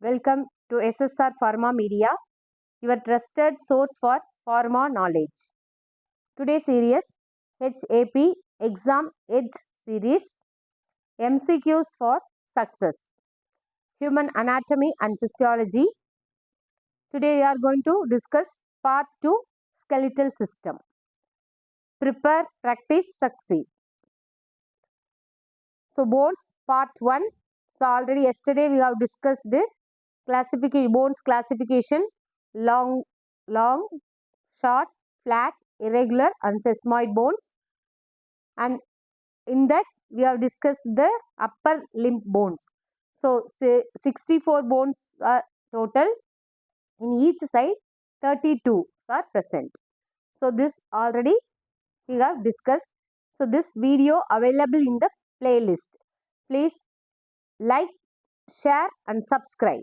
Welcome to SSR Pharma Media, your trusted source for pharma knowledge. Today's series HAP Exam Edge Series MCQs for Success, Human Anatomy and Physiology. Today we are going to discuss Part 2 Skeletal System. Prepare, practice, succeed. So bones Part 1. So already yesterday we have discussed the bones classification, long, short, flat, irregular and sesamoid bones, and in that we have discussed the upper limb bones. So 64 bones are total, in each side 32 are present. So this already we have discussed. So this video available in the playlist. Please like, share and subscribe.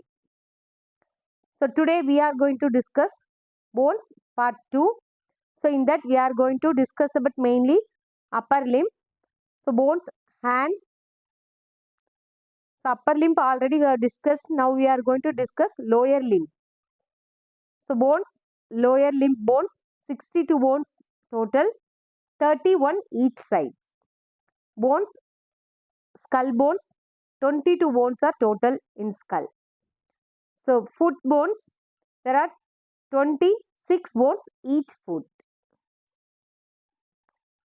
So today we are going to discuss bones part 2. So in that we are going to discuss about mainly upper limb. So bones, hand. So upper limb already we have discussed. Now we are going to discuss lower limb. So bones, lower limb bones, 62 bones total, 31 each side. Bones, skull bones, 22 bones are total in skull. So foot bones, there are 26 bones each foot.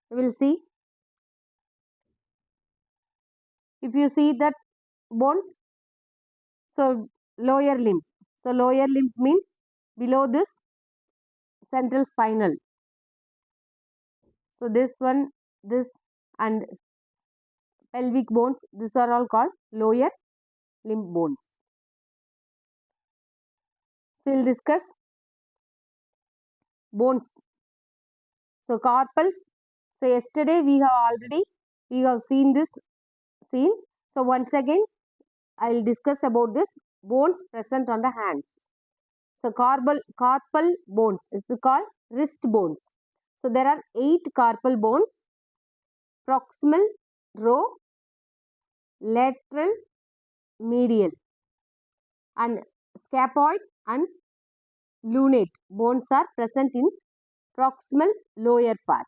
We will see. If you see that bones, so lower limb. So lower limb means below this central spinal. So this one, this and pelvic bones, these are all called lower limb bones. So we will discuss bones. So carpals. So yesterday we have seen this scene. So once again I will discuss about this bones present on the hands. So carpal bones is called wrist bones. So there are 8 carpal bones: proximal, row, lateral, medial, and scaphoid and lunate bones are present in proximal lower part,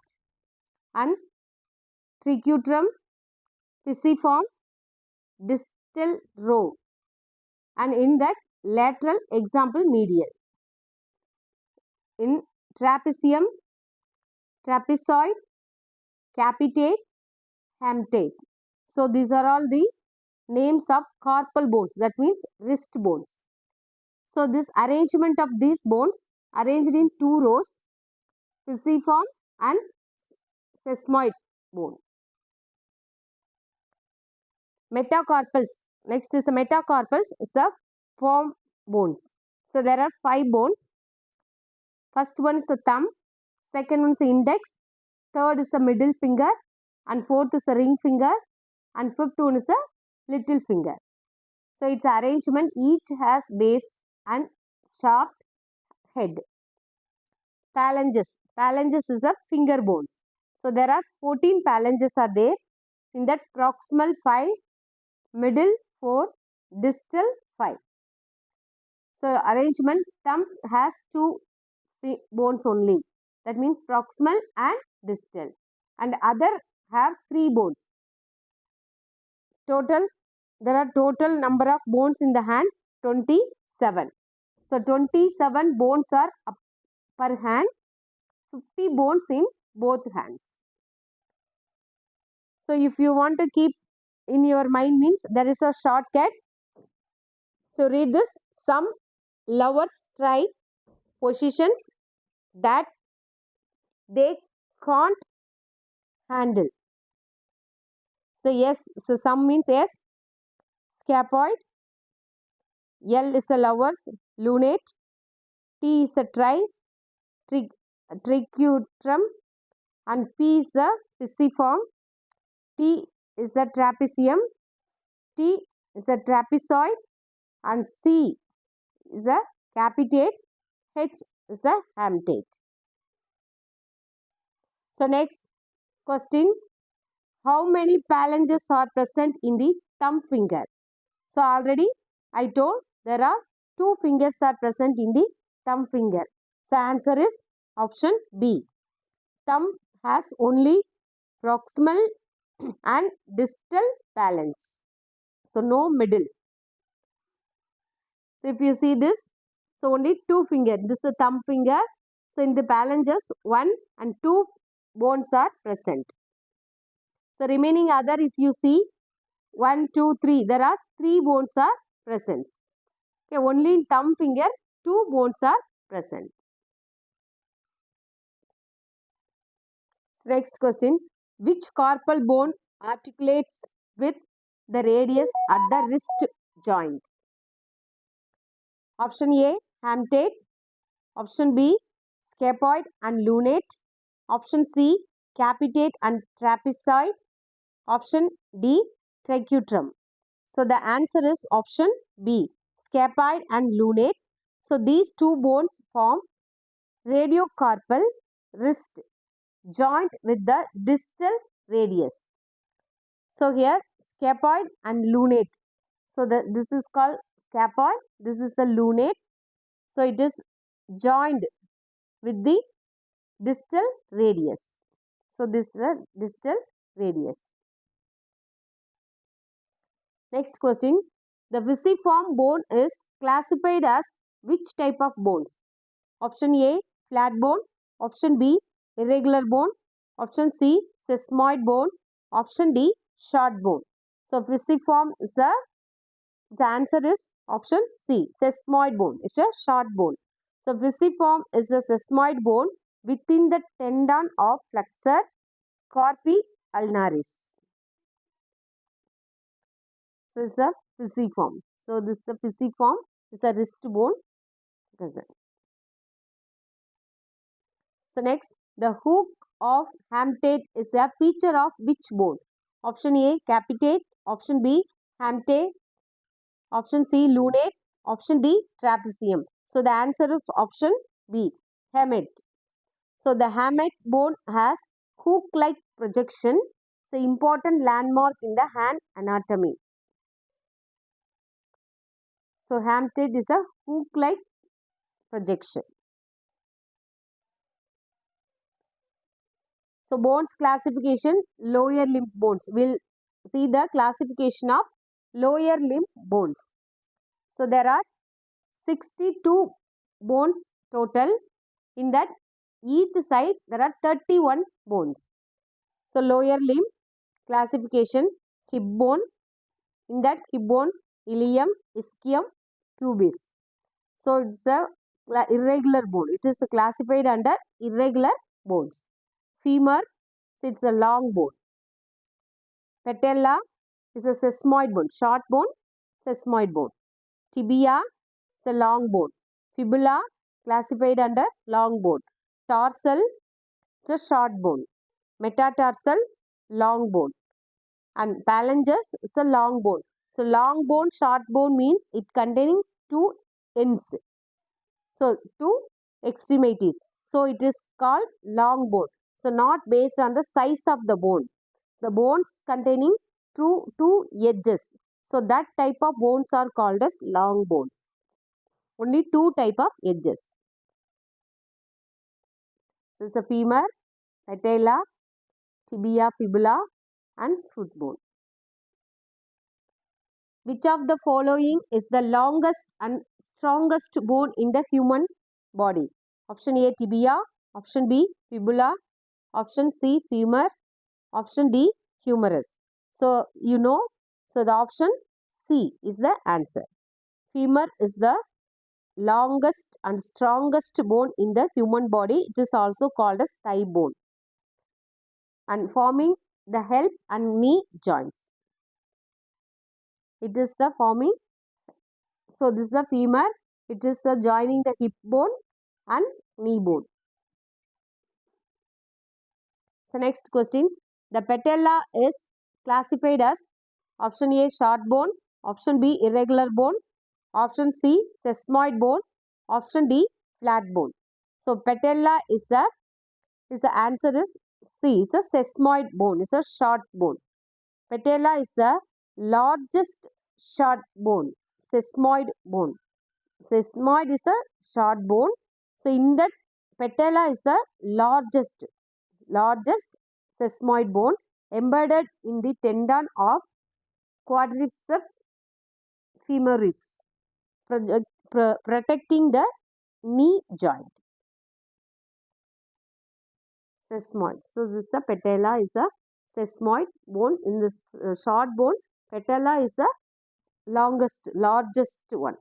and triquetrum, pisiform, distal row, and in that lateral, example medial. In trapezium, trapezoid, capitate, hamate. So these are all the names of carpal bones, that means wrist bones. So this arrangement of these bones arranged in 2 rows, pisiform and sesamoid bone. Metacarpals. Next is a metacarpals, is a Pharm bones. So there are 5 bones. First one is the thumb, second one is the index, third is the middle finger, and fourth is the ring finger, and fifth one is a little finger. So its arrangement, each has base and shaft head. Phalanges. Phalanges is a finger bones. So there are 14 phalanges are there. In that proximal 5, middle 4, distal 5. So arrangement, thumb has 2 bones only. That means proximal and distal. And other have 3 bones. Total, there are total number of bones in the hand, 27. So 27 bones are per hand, 50 bones in both hands. So if you want to keep in your mind, means there is a shortcut. So read this: some lovers try positions that they can't handle. So yes, so some means yes, scaphoid, L is a lovers, lunate, T is a triquetrum, and P is a pisiform, T is a trapezium, T is a trapezoid, and C is a capitate, H is a hamate. So next question, how many phalanges are present in the thumb finger? So already I told there are 2 fingers are present in the thumb finger. So answer is option B. Thumb has only proximal and distal phalanx. So no middle. So if you see this, so only 2 fingers. This is a thumb finger. So in the phalanges, 1 and 2 bones are present. So remaining other, if you see 1, 2, 3, there are 3 bones are present. Okay, only in thumb finger 2 bones are present. So next question, which carpal bone articulates with the radius at the wrist joint? Option A, hamate. Option B, scapoid and lunate. Option C, capitate and trapezoid. Option D, tricutrum. So the answer is option B, scapoid and lunate. So these 2 bones form radiocarpal wrist joint with the distal radius. So here scapoid and lunate. So this is called scapoid. This is the lunate. So it is joined with the distal radius. So this is the distal radius. Next question. The B.Pharm bone is classified as which type of bones? Option A, flat bone. Option B, irregular bone. Option C, sesamoid bone. Option D, short bone. So B.Pharm is the answer is option C, sesamoid bone. It's a short bone. So B.Pharm is a sesamoid bone within the tendon of flexor carpi ulnaris. So it's a B.Pharm. So this is a B.Pharm. It's a wrist bone. Present. So next, the hook of hamate is a feature of which bone? Option A, capitate. Option B, hamate. Option C, lunate. Option D, trapezium. So the answer is option B, hamate. So the hamate bone has hook-like projection. It's an important landmark in the hand anatomy. So hamate is a hook-like projection. So bones classification, lower limb bones. We'll see the classification of lower limb bones. So there are 62 bones total. In that each side there are 31 bones. So lower limb classification, hip bone. In that hip bone, ilium, ischium, pubis. So it's a irregular bone. It is classified under irregular bones. Femur, so it's a long bone. Patella is a sesamoid bone, short bone, sesamoid bone. Tibia is a long bone. Fibula classified under long bone. Tarsal is a short bone. Metatarsal, long bone. And phalanges is a long bone. So long bone, short bone means it containing 2 ends. So 2 extremities. So it is called long bone. So not based on the size of the bone. The bones containing 2 edges. So that type of bones are called as long bones. Only 2 type of edges. This is a femur, patella, tibia, fibula and foot bone. Which of the following is the longest and strongest bone in the human body? Option A, tibia. Option B, fibula. Option C, femur. Option D, humerus. So you know, so the option C is the answer. Femur is the longest and strongest bone in the human body. It is also called as thigh bone and forming the hip and knee joints. It is the forming. So this is the femur. It is joining the hip bone and knee bone. So next question. The patella is classified as option A, short bone. Option B, irregular bone. Option C, sesamoid bone. Option D, flat bone. So patella is the answer is C. It's a sesamoid bone. It's a short bone. Patella is the largest short bone. sesamoid bone. Sesamoid is a short bone. So in that, patella is the largest sesamoid bone embedded in the tendon of quadriceps femoris, protecting the knee joint. Sesamoid. So this is a patella is a sesamoid bone. In this short bone, patella is the largest one.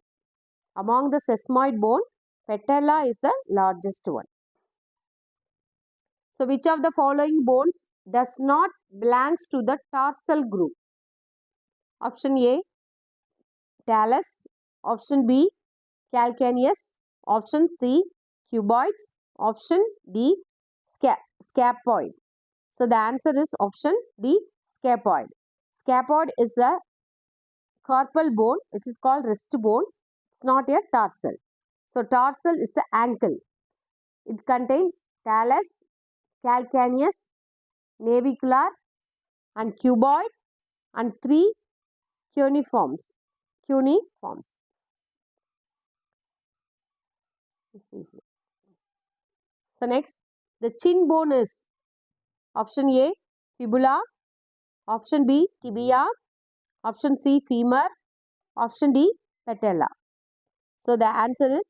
Among the sesamoid bone, patella is the largest one. So which of the following bones does not belongs to the tarsal group? Option A, talus. Option B, calcaneus. Option C, cuboids. Option D, scapoid. So the answer is option D, scapoid. Scapoid is a carpal bone. It is called wrist bone. It's not a tarsal. So tarsal is the ankle. It contains talus, calcaneus, navicular, and cuboid, and 3 cuneiforms. So next, the chin bone is option A, fibula. Option B, tibia. Option C, femur. Option D, patella. So the answer is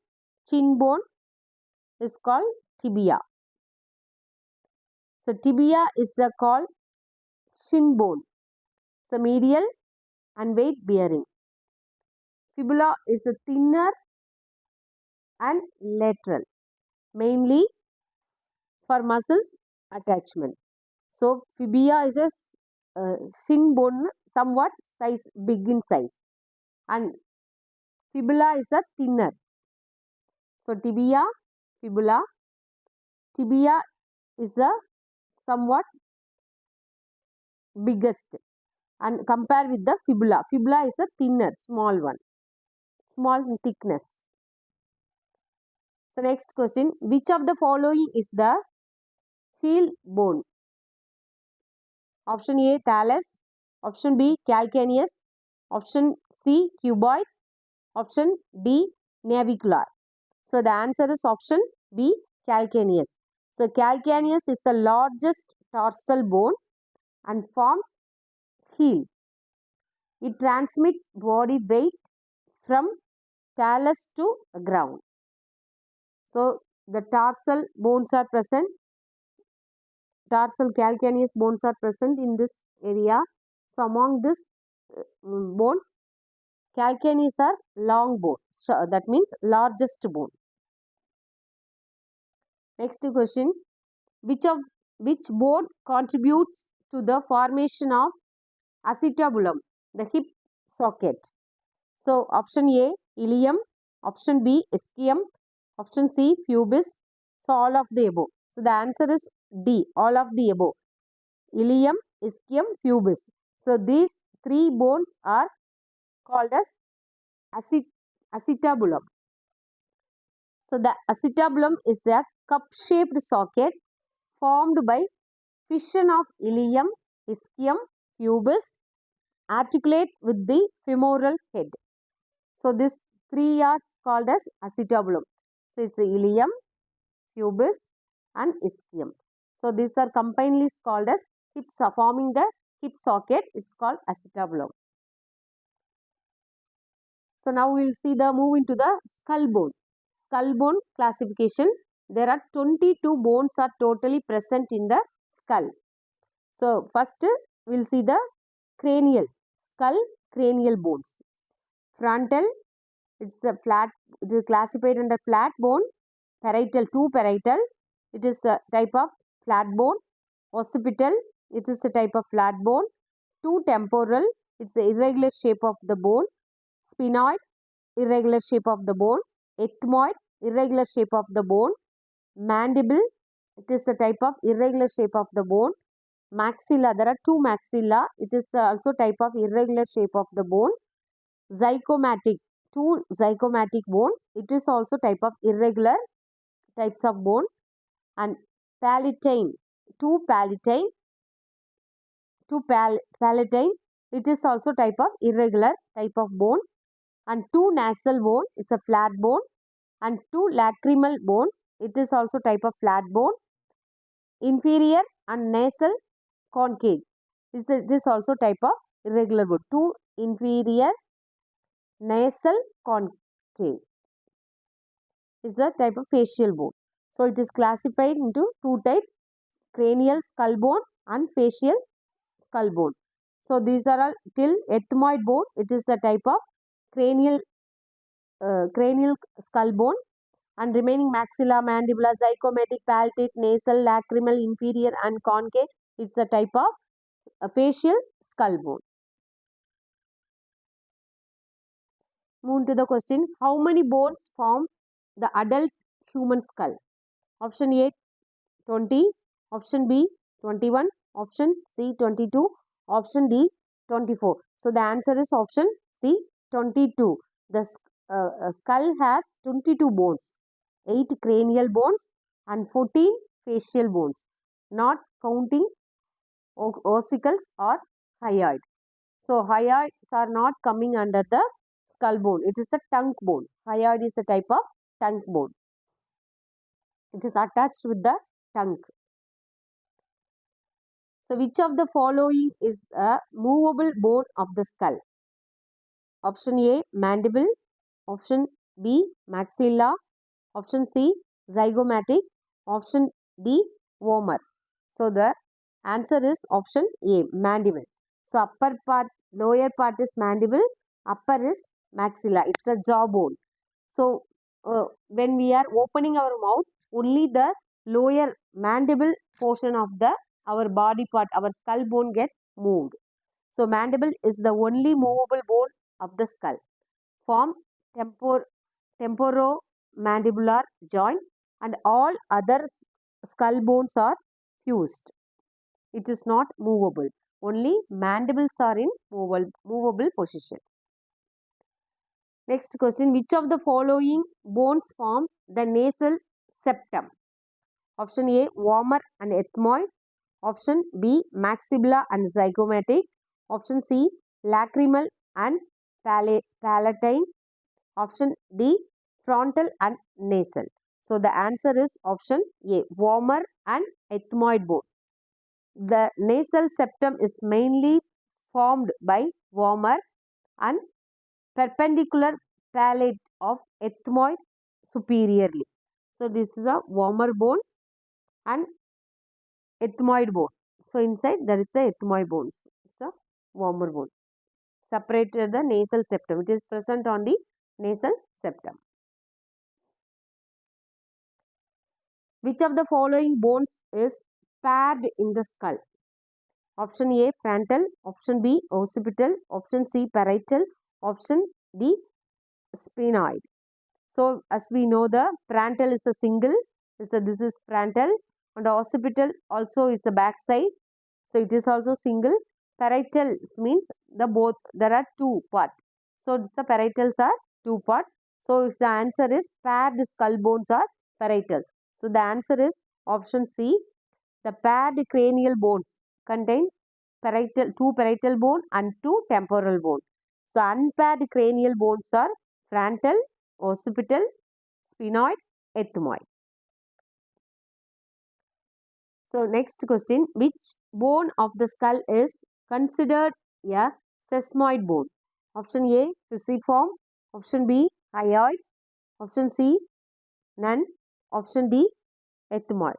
chin bone is called tibia. So tibia is called shin bone. So medial and weight bearing. Fibula is thinner and lateral, mainly for muscles attachment. So fibia is a shin bone, somewhat big in size, and fibula is a thinner. So tibia, fibula. Tibia is a somewhat biggest, and compare with the fibula. Fibula is a thinner, small one, small in thickness. So next question, which of the following is the heel bone? Option A, talus. Option B, calcaneus. Option C, cuboid. Option D, navicular. So the answer is option B, calcaneus. So calcaneus is the largest tarsal bone and forms heel. It transmits body weight from talus to ground. So the tarsal bones are present. Tarsal calcaneus bones are present in this area. So among these bones, calcaneus are long bone. So that means largest bone. Next question, which bone contributes to the formation of acetabulum, the hip socket? So option A, ilium. Option B, ischium. Option C, pubis. So all of the above. So the answer is D, all of the above. Ilium, ischium, pubis. So these 3 bones are called as acetabulum. So the acetabulum is a cup-shaped socket formed by fission of ilium, ischium, pubis, articulate with the femoral head. So these 3 are called as acetabulum. So it's ilium, pubis, and ischium. So these are combinedly called as hips, forming the hip socket. It's called acetabulum. So now we will see the move into the skull bone. Skull bone classification. There are 22 bones are totally present in the skull. So first we will see the skull cranial bones. Frontal, it's a flat, it is classified under flat bone. Parietal, 2 parietal, it is a type of flat bone. Occipital, it is a type of flat bone. 2 temporal, it's the irregular shape of the bone. Sphenoid, irregular shape of the bone. Ethmoid, irregular shape of the bone. Mandible, it is a type of irregular shape of the bone. Maxilla, there are 2 maxilla, it is also type of irregular shape of the bone. Zygomatic, 2 zygomatic bones, it is also type of irregular types of bone. And palatine, 2 palatine, it is also type of irregular type of bone. and 2 nasal bone is a flat bone, and 2 lacrimal bones, it is also type of flat bone. Inferior and nasal concave, it is also type of irregular bone. 2 inferior nasal concave is a type of facial bone. So it is classified into 2 types, cranial skull bone and facial skull bone. So these are all till ethmoid bone, it is a type of cranial skull bone, and remaining maxilla, mandibular, zygomatic, palatate, nasal, lacrimal, inferior and concave, it's a type of facial skull bone. Move to the question, how many bones form the adult human skull? Option A 20, option B 21, option C 22, option D 24. So the answer is option C 22. The skull has 22 bones, 8 cranial bones and 14 facial bones, not counting ossicles or hyoid. So hyoids are not coming under the skull bone. It is a tongue bone. Hyoid is a type of tongue bone. It is attached with the tongue. So which of the following is a movable bone of the skull? Option A mandible, option B maxilla, option C zygomatic, option D vomer. So the answer is option A mandible. So upper part, lower part is mandible, upper is maxilla. It's a jawbone. So when we are opening our mouth, only the lower mandible portion of the our body part, our skull bone get moved. So mandible is the only movable bone of the skull. Form temporomandibular joint, and all other skull bones are fused. It is not movable. Only mandibles are in movable position. Next question, which of the following bones form the nasal septum? Option A vomer and ethmoid, option B maxilla and zygomatic, option C lacrimal and palatine, option D frontal and nasal. So the answer is option A vomer and ethmoid bone. The nasal septum is mainly formed by vomer and perpendicular palate of ethmoid superiorly. So this is a vomer bone and ethmoid bone. So inside there is the ethmoid bones. It's a vomer bone. Separated the nasal septum. It is present on the nasal septum. Which of the following bones is paired in the skull? Option A frontal, option B occipital, option C parietal, option D sphenoid. So as we know, the frontal is a single, this is frontal, and occipital also is a backside, so it is also single. Parietal means the both, there are two part, so the parietals are two part. So the answer is paired skull bones are parietal. So the answer is option C. The paired cranial bones contain two parietal bone and two temporal bone. So unpaired cranial bones are frontal, occipital, sphenoid, ethmoid. So next question, which bone of the skull is considered a sesamoid bone? Option A pisiform, option B hyoid, option C none, option D ethmoid.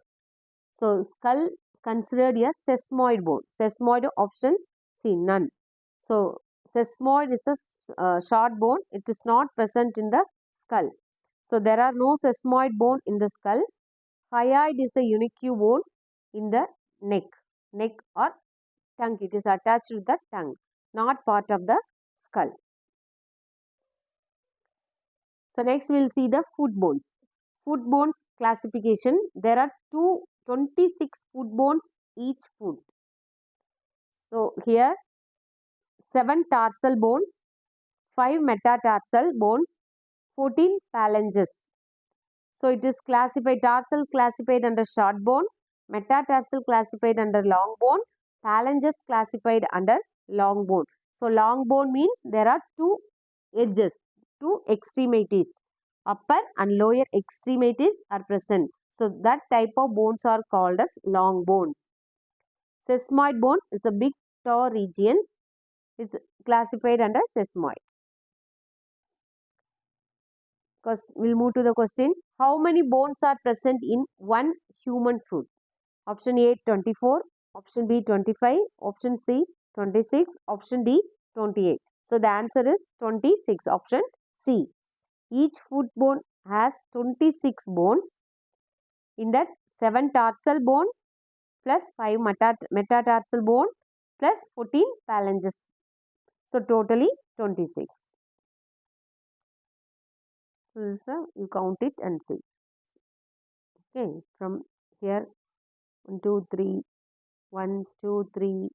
So skull considered a sesamoid bone. Sesamoid option C none. So sesamoid is a short bone. It is not present in the skull. So there are no sesamoid bone in the skull. Hyoid is a unique bone in the neck or tongue. It is attached to the tongue, not part of the skull. So next we will see the foot bones. Foot bones classification. There are 26 foot bones each foot. So here 7 tarsal bones, 5 metatarsal bones, 14 phalanges. So it is classified, tarsal classified under short bone, metatarsal classified under long bone, phalanges classified under long bone. So long bone means there are two edges. two extremities. Upper and lower extremities are present. So that type of bones are called as long bones. Sesamoid bones is a big toe regions. Is classified under sesamoid. We'll move to the question. How many bones are present in one human foot? Option A 24, option B 25, option C 26, option D 28. So the answer is 26, option C. Each foot bone has 26 bones. In that 7 tarsal bone plus 5 metatarsal bone plus 14 phalanges. So totally 26. So this you count it and see. Okay, from here 1, 2, 3, 1, 2, 3,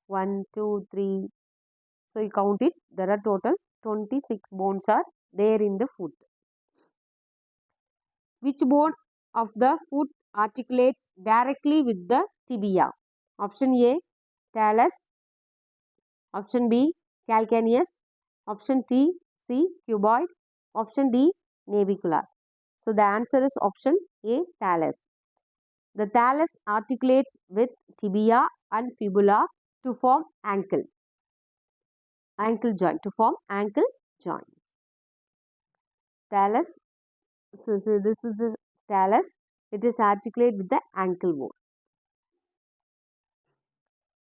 1, 2, 3. So you count it. There are total 26 bones are there in the foot. Which bone of the foot articulates directly with the tibia? Option A, talus. Option B, calcaneus. Option C, cuboid. Option D, navicular. So the answer is option A, talus. The talus articulates with tibia and fibula to form ankle joint, Talus, so this is the talus. It is articulate with the ankle bone.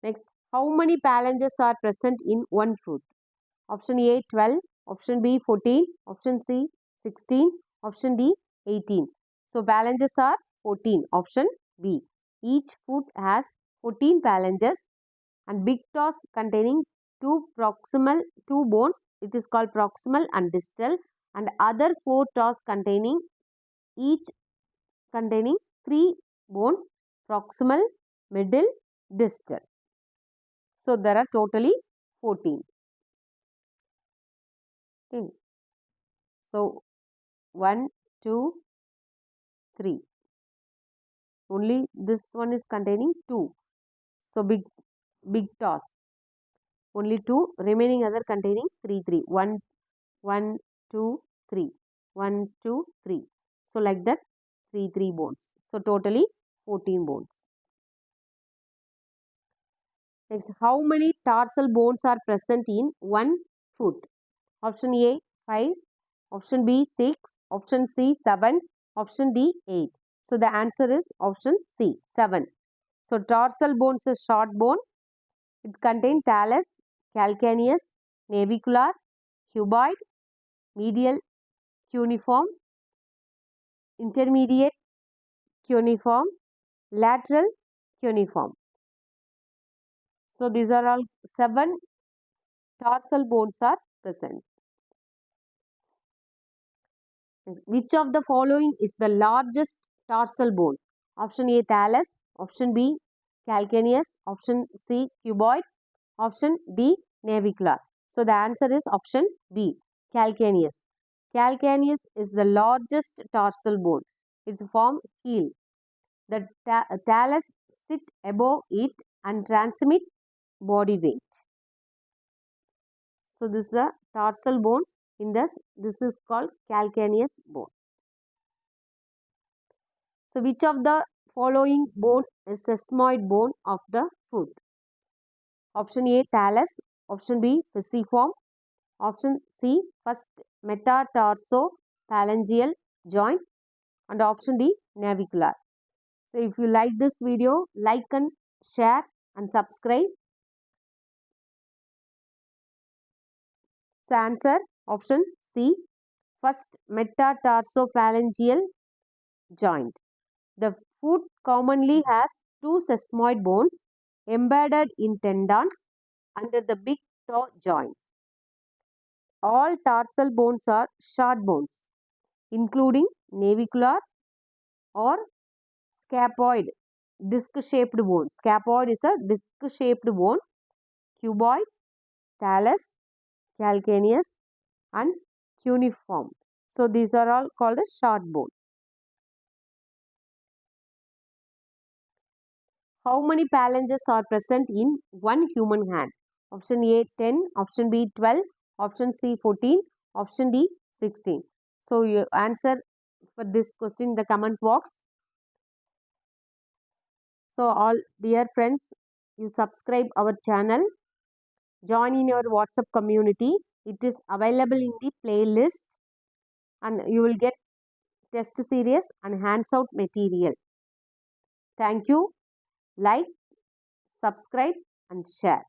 Next, how many phalanges are present in one foot? Option A 12, option B 14, option C 16, option D 18. So phalanges are 14, option B. Each foot has 14 phalanges and big toes containing two bones. It is called proximal and distal, and other 4 toes containing each containing 3 bones, proximal, middle, distal. So there are totally 14. Okay. So 1, 2, 3. Only this one is containing 2. So big toes. Only 2. Remaining other containing 3, 3. 1, 1, 2, 3. 1, 2, 3. So like that 3, 3 bones. So totally 14 bones. Next, how many tarsal bones are present in one foot? Option A 5, option B 6, option C 7, option D 8. So the answer is option C 7. So tarsal bones is short bone. It contains talus, calcaneus, navicular, cuboid, medial cuneiform, intermediate cuneiform, lateral cuneiform. So these are all 7 tarsal bones are present. Which of the following is the largest tarsal bone? Option A talus, option B calcaneus, option C cuboid, option D navicular. So the answer is option B calcaneus. Calcaneus is the largest tarsal bone. Its form heel. The talus sit above it and transmit body weight. So this is the tarsal bone. In this is called calcaneus bone. So which of the following bone is sesamoid bone of the foot? Option A talus, option B pisiform, option C first metatarsophalangeal joint, and option D navicular. So if you like this video, like and share and subscribe. So answer option C first metatarsophalangeal joint. The foot commonly has 2 sesamoid bones embedded in tendons under the big toe joints. All tarsal bones are short bones, including navicular or scaphoid disc-shaped bone. Scaphoid is a disc-shaped bone, cuboid, talus, calcaneus, and cuneiform. So these are all called a short bone. How many phalanges are present in one human hand? Option A 10, option B 12, option C 14, Option D 16. So you answer for this question in the comment box. So all dear friends, you subscribe our channel, join in your WhatsApp community. It is available in the playlist and you will get test series and hands out material. Thank you. Like, subscribe and share.